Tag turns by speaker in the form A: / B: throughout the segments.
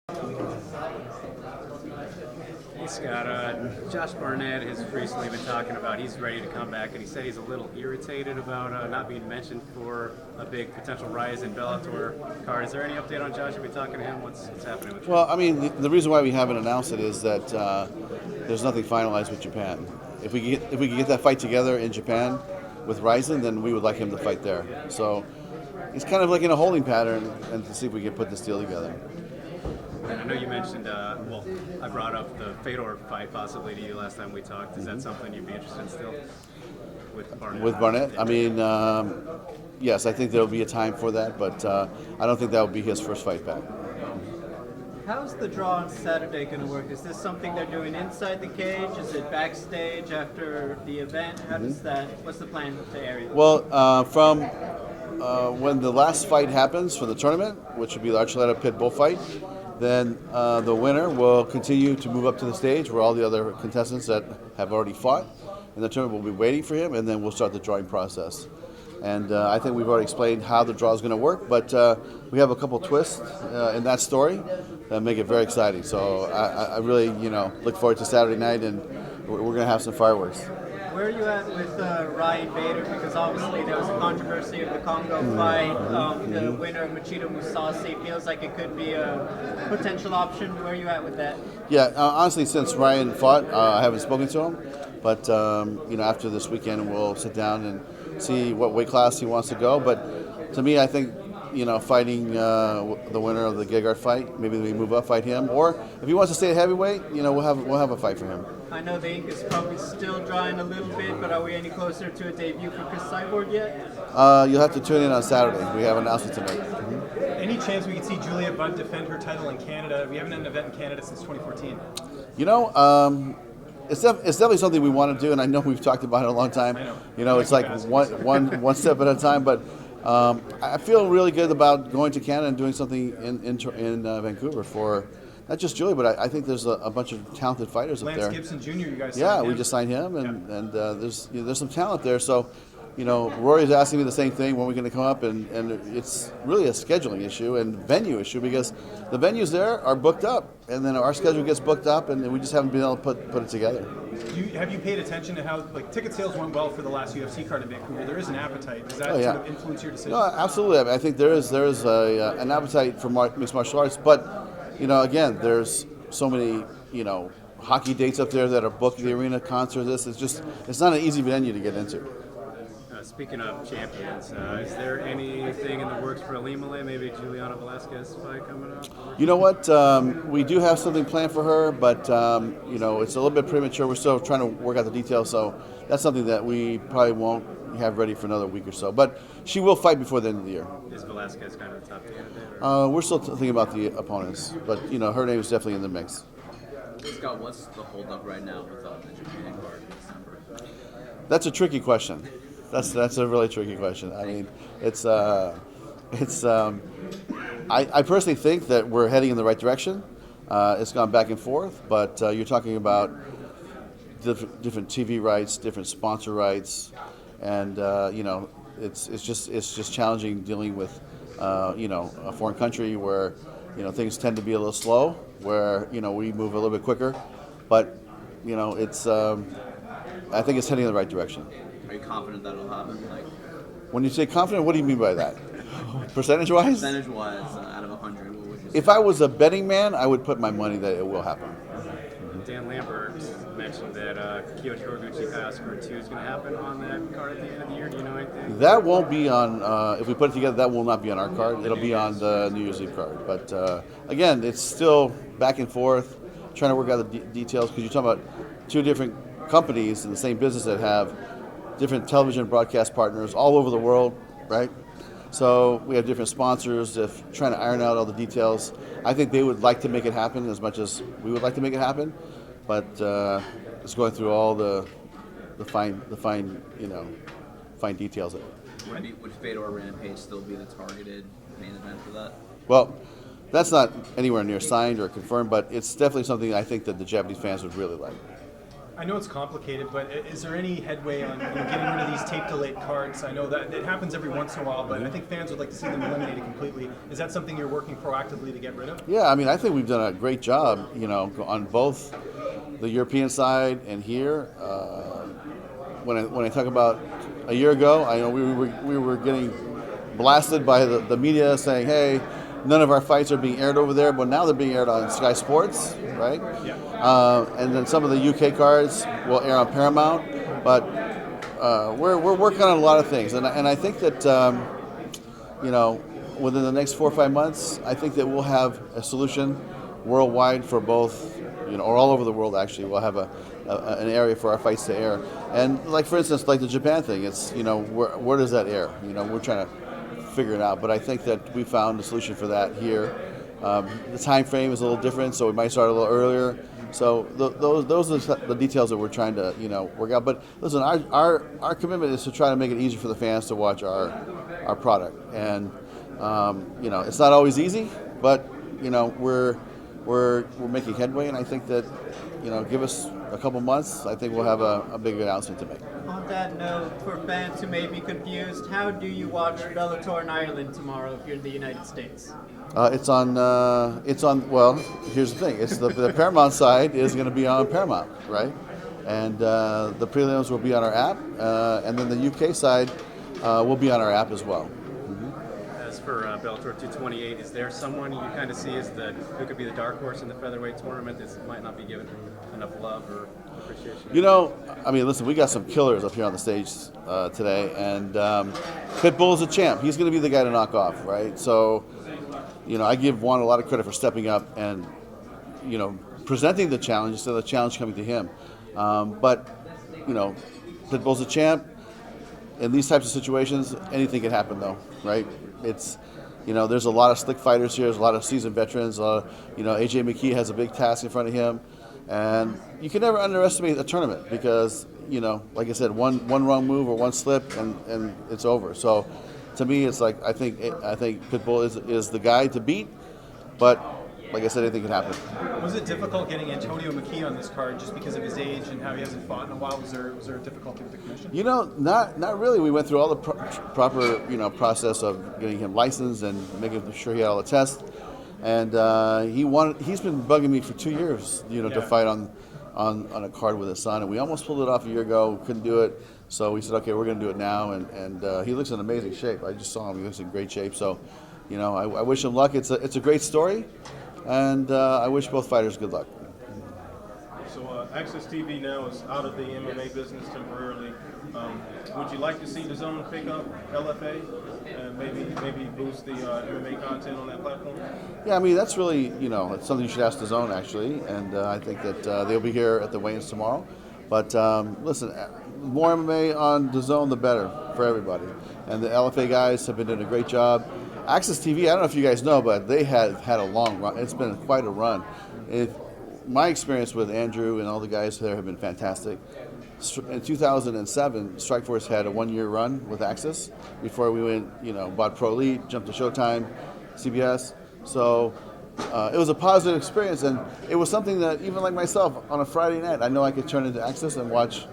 A: Hey Scott, Josh Barnett has recently been talking about he's ready to come back, and he said he's a little irritated about not being mentioned for a big potential rise in Bellator card. Is there any update on Josh? Have you been talking to him? What's happening with you?
B: Well, I mean, the reason why we haven't announced it is that there's nothing finalized with Japan. If we could get that fight together in Japan with RIZIN, then we would like him to fight there. So it's kind of like in a holding pattern, and to see if we can put this deal together.
A: And I know you mentioned, I brought up the Fedor fight possibly to you last time we talked. Is that something you'd be interested in still with Barnett?
B: With Barnett, I mean, yes, I think there'll be a time for that, but I don't think that would be his first fight back.
C: How's the draw on Saturday going to work? Is this something they're doing inside the cage? Is it backstage after the event? How does that? What's the plan with the area?
B: Well, from when the last fight happens for the tournament, which would be the Archuleta Pit Bull fight, then the winner will continue to move up to the stage where all the other contestants that have already fought in the tournament will be waiting for him, and then we'll start the drawing process. And I think we've already explained how the draw is going to work, but we have a couple twists in that story that make it very exciting. So I really, look forward to Saturday night, and we're going to have some fireworks.
C: Where are you at with Ryan Bader? Because obviously there was a controversy of the Congo fight. The winner of Machida Musasi feels like it could be a potential option. Where are you at with that?
B: Yeah, honestly, since Ryan fought, I haven't spoken to him. But after this weekend, we'll sit down and see what weight class he wants to go. But to me, I think fighting the winner of the Gegard fight, maybe we move up, fight him, or if he wants to stay at heavyweight, we'll have a fight for him.
C: I know the ink is probably still drying a little bit, but are we any closer to a debut for Chris Cyborg yet?
B: You'll have to tune in on Saturday. We have an announcement to make.
D: Any chance we could see Julia Budd defend her title in Canada? We haven't had an event in Canada since 2014.
B: It's definitely something we want to do, and I know we've talked about it a long time.
D: I know.
B: It's like one step at a time, but I feel really good about going to Canada and doing something in Vancouver for not just Julia, but I think there's a bunch of talented fighters up there.
D: Lance Gibson Jr., you guys
B: Yeah,
D: signed
B: we
D: him.
B: just signed him, and there's some talent there. So, Rory's asking me the same thing, when we're going to come up, and it's really a scheduling issue and venue issue, because the venues there are booked up, and then our schedule gets booked up, and we just haven't been able to put it together.
D: Have you paid attention to how ticket sales went well for the last UFC card in Vancouver? There is an appetite. Does that sort of influence your decision?
B: No, absolutely. I mean, I think there is an appetite for mixed martial arts, but again, there's so many hockey dates up there that are booked, the arena concerts. It's not an easy venue to get into.
A: Speaking of champions, is there anything in the works for Ilima-Lei? Maybe Juliana Velasquez fight coming up?
B: You know what? We do have something planned for her, but it's a little bit premature. We're still trying to work out the details, so that's something that we probably won't have ready for another week or so. But she will fight before the end of the year.
A: Is Velasquez kind of the top candidate?
B: We're still thinking about the opponents, but her name is definitely in the mix.
E: Scott, what's the holdup right now with the Japan card in December?
B: That's a tricky question. That's a really tricky question. I mean, I personally think that we're heading in the right direction. It's gone back and forth, but you're talking about different TV rights, different sponsor rights, and it's just challenging dealing with a foreign country where things tend to be a little slow, where we move a little bit quicker, but I think it's heading in the right direction.
E: Are you confident that it'll happen?
B: When you say confident, what do you mean by that? Percentage-wise?
E: Percentage-wise, out of 100, what would you say?
B: If I was a betting man, I would put my money that it will happen.
A: Dan Lambert mentioned that Kyoji Horiguchi-RIZIN 2 is going to happen on that card at the end of the year. Do you know anything?
B: That won't be on, if we put it together, that will not be on our card. It'll be on the New Year's Eve card. But again, it's still back and forth, trying to work out the details, because you're talking about two different companies in the same business that have different television broadcast partners all over the world, right? So we have different sponsors, trying to iron out all the details. I think they would like to make it happen as much as we would like to make it happen, but it's going through all the fine details of it.
E: Would Fedor Rampage still be the targeted main event for that?
B: Well, that's not anywhere near signed or confirmed, but it's definitely something I think that the Japanese fans would really like.
D: I know it's complicated, but is there any headway on getting rid of these tape-delayed cards? I know that it happens every once in a while, but I think fans would like to see them eliminated completely. Is that something you're working proactively to get rid of?
B: Yeah, I mean, I think we've done a great job, on both the European side and here. When I talk about a year ago, I know we were getting blasted by the media saying, hey, none of our fights are being aired over there, but now they're being aired on Sky Sports, right?
D: Yeah.
B: And then some of the UK cards will air on Paramount, but we're working on a lot of things, and I think that within the next 4 or 5 months, I think that we'll have a solution worldwide for both, or all over the world actually. We'll have an area for our fights to air, and like for instance, like the Japan thing, it's where does that air? We're trying to figure it out, but I think that we found a solution for that here. The time frame is a little different, so we might start a little earlier. So those are the details that we're trying to work out. But listen, our commitment is to try to make it easy for the fans to watch our product, and it's not always easy, but we're making headway, and I think that give us a couple months, I think we'll have a big announcement to make.
C: On that note, for fans who may be confused, how do you watch Bellator in Ireland tomorrow if you're in the United States?
B: It's on. Well, here's the thing. It's the Paramount side is going to be on Paramount, right? And the prelims will be on our app, and then the UK side will be on our app as well.
A: As for Bellator 228, is there someone you kind of see as who could be the dark horse in the featherweight tournament that might not be given enough love or appreciation?
B: I mean, listen, we got some killers up here on the stage today, and Pitbull is a champ. He's going to be the guy to knock off, right? So, I give Juan a lot of credit for stepping up and, presenting the challenge instead of the challenge coming to him. But Pitbull's a champ. In these types of situations, anything can happen, though, right? It's, there's a lot of slick fighters here. There's a lot of seasoned veterans. AJ McKee has a big task in front of him. And you can never underestimate a tournament because, like I said, one wrong move or one slip and it's over. So to me, it's like I think Pitbull is the guy to beat, but like I said, anything can happen.
D: Was it difficult getting Antonio McKee on this card just because of his age and how he hasn't fought in a while? Was there a difficulty with the commission?
B: Not really. We went through all the proper process of getting him licensed and making sure he had all the tests. And he's been bugging me for 2 years, to fight on a card with his son. And we almost pulled it off a year ago, couldn't do it. So we said, okay, we're going to do it now. And he looks in amazing shape. I just saw him. He looks in great shape. So, I wish him luck. It's a great story. And I wish both fighters good luck.
F: So Access TV now is out of the MMA business temporarily. Would you like to see the Zone pick up LFA and maybe boost the MMA content on that platform?
B: Yeah, I mean, that's really, it's something you should ask the Zone, actually. And I think that they'll be here at the weigh-ins tomorrow. But listen, more MMA on the Zone, the better for everybody. And the LFA guys have been doing a great job. Access TV, I don't know if you guys know, but they had a long run. It's been quite a run. My experience with Andrew and all the guys there have been fantastic. In 2007, Strikeforce had a 1-year run with Access before we went, bought Pro Elite, jumped to Showtime, CBS. So it was a positive experience, and it was something that even like myself on a Friday night, I know I could turn into Access and watch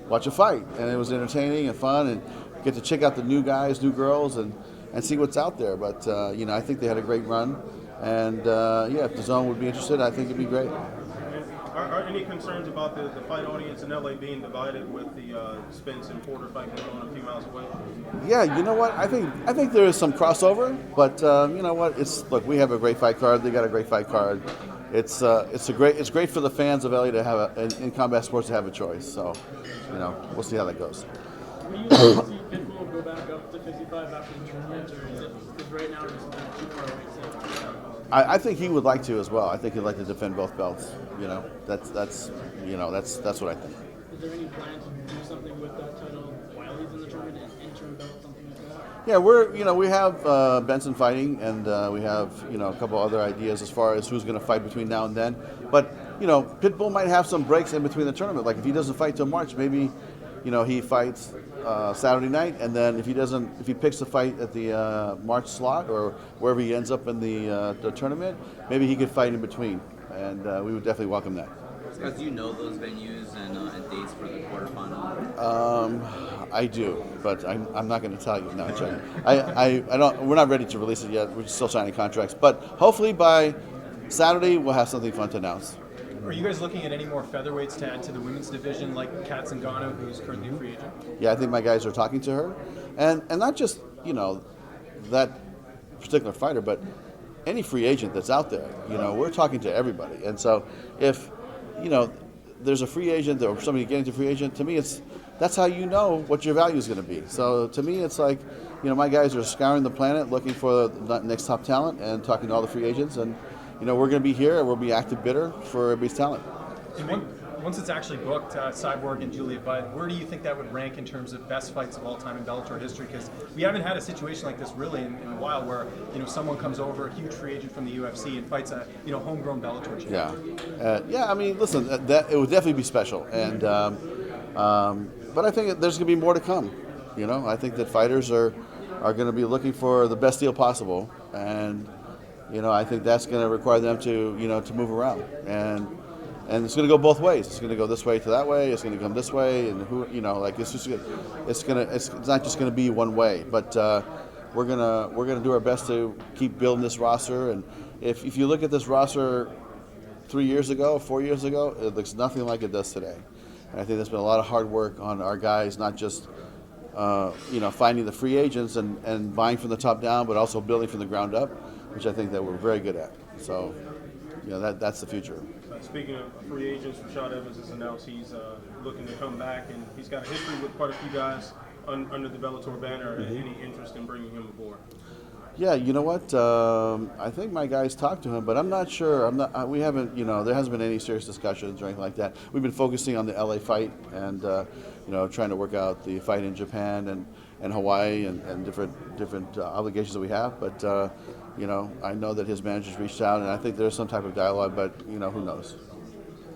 B: a fight, and it was entertaining and fun, and get to check out the new guys, new girls, and see what's out there. But I think they had a great run, and if the Zone would be interested, I think it'd be great.
F: Are any concerns about the fight audience in LA being divided with the Spence and Porter fight going on a few miles away?
B: Yeah, you know what? I think there is some crossover, but you know what? Look, we have a great fight card. They got a great fight card. It's great for the fans of LA to have in combat sports to have a choice. So, we'll see how that goes.
G: Will you like to see Pitbull go back up to 55 after the tournament, or is it right now just too far away?
B: I think he would like to as well. I think he'd like to defend both belts. That's what I think.
G: Is there any plan to do something with that title while he's in the tournament, an interim belt, something like that?
B: Yeah, we have Benson fighting, and we have a couple other ideas as far as who's going to fight between now and then. But Pitbull might have some breaks in between the tournament. Like if he doesn't fight till March, maybe he fights Saturday night, and then if he picks a fight at the March slot or wherever he ends up in the tournament, maybe he could fight in between, and we would definitely welcome that.
E: Scott, do you know those venues and dates for the quarterfinal?
B: I do, but I'm not going to tell you. No, I'm joking. I don't. We're not ready to release it yet. We're still signing contracts, but hopefully by Saturday we'll have something fun to announce.
D: Are you guys looking at any more featherweights to add to the women's division, like Kat Zingano, who's currently a free agent?
B: Yeah, I think my guys are talking to her, and not just that particular fighter, but any free agent that's out there. We're talking to everybody, and so if there's a free agent or somebody getting to free agent, to me that's how you know what your value is going to be. So to me, it's like my guys are scouring the planet looking for the next top talent and talking to all the free agents, and we're going to be here and we'll be active bidder for everybody's talent.
D: And once it's actually booked, Cyborg and Julia Budd, where do you think that would rank in terms of best fights of all time in Bellator history? Because we haven't had a situation like this really in a while, where someone comes over, a huge free agent from the UFC, and fights a homegrown Bellator champion.
B: Yeah. I mean, listen, that it would definitely be special, and but I think there's going to be more to come. I think that fighters are going to be looking for the best deal possible, and I think that's going to require them to to move around, and it's going to go both ways. It's going to go this way to that way. It's going to come this way, and it's not just going to be one way. But we're gonna do our best to keep building this roster. And if you look at this roster 3 years ago, 4 years ago, it looks nothing like it does today. And I think there's been a lot of hard work on our guys, not just finding the free agents and buying from the top down, but also building from the ground up, which I think that we're very good at. So, that's the future.
F: Speaking of free agents, Rashad Evans has announced he's looking to come back, and he's got a history with quite a few guys under the Bellator banner. Any interest in bringing him aboard?
B: Yeah, you know what? I think my guys talked to him, but I'm not sure. We haven't. There hasn't been any serious discussions or anything like that. We've been focusing on the LA fight and trying to work out the fight in Japan and Hawaii and different obligations that we have. But I know that his managers reached out, and I think there's some type of dialogue. But who knows?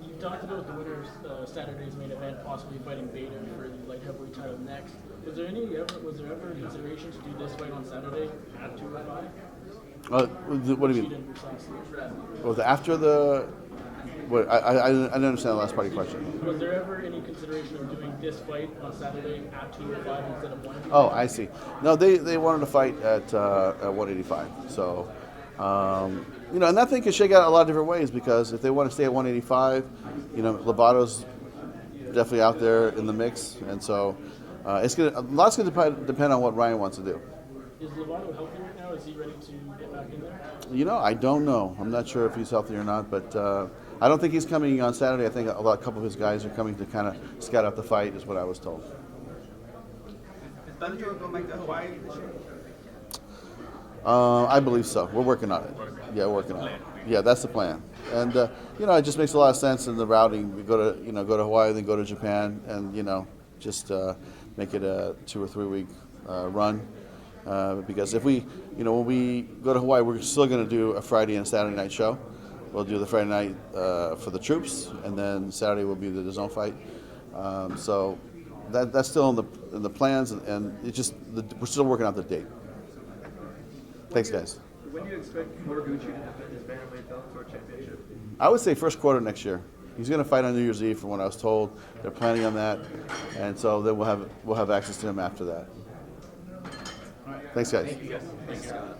G: You talked about the winners Saturday's main event, possibly fighting Beta for the light heavyweight title next. Was there ever consideration to do this fight on Saturday at 205?
B: What do you mean? Was after the? What? I didn't understand the last part of your question.
G: Was there ever any consideration of doing this fight on Saturday at 205 instead of 185?
B: Oh, I see. No, they wanted to fight at 185. So, and that thing could shake out a lot of different ways, because if they want to stay at 185, Lovato's definitely out there in the mix, and so a lot's gonna depend on what Ryan wants to do.
G: Is Lovato healthy right now? Is he ready to get back in there?
B: I don't know. I'm not sure if he's healthy or not, but I don't think he's coming on Saturday. I think a couple of his guys are coming to kind of scout out the fight, is what I was told.
C: Is Bellator going back to Hawaii this year?
B: I believe so. We're working on it. Yeah, we're working on it. Yeah, that's the plan. And it just makes a lot of sense in the routing. We go to Hawaii, then go to Japan, and just make it a 2 or 3 week run. Because if when we go to Hawaii, we're still going to do a Friday and Saturday night show. We'll do the Friday night for the troops, and then Saturday will be the DAZN fight. So that's still in the plans, and we're still working out the date. Thanks, guys.
C: When do you expect Horiguchi to defend his bantamweight Bellator championship?
B: I would say first quarter next year. He's going to fight on New Year's Eve, from what I was told. They're planning on that, and so then we'll have access to him after that. Thanks, guys.
C: Thank you, guys.
E: Thanks, Scott.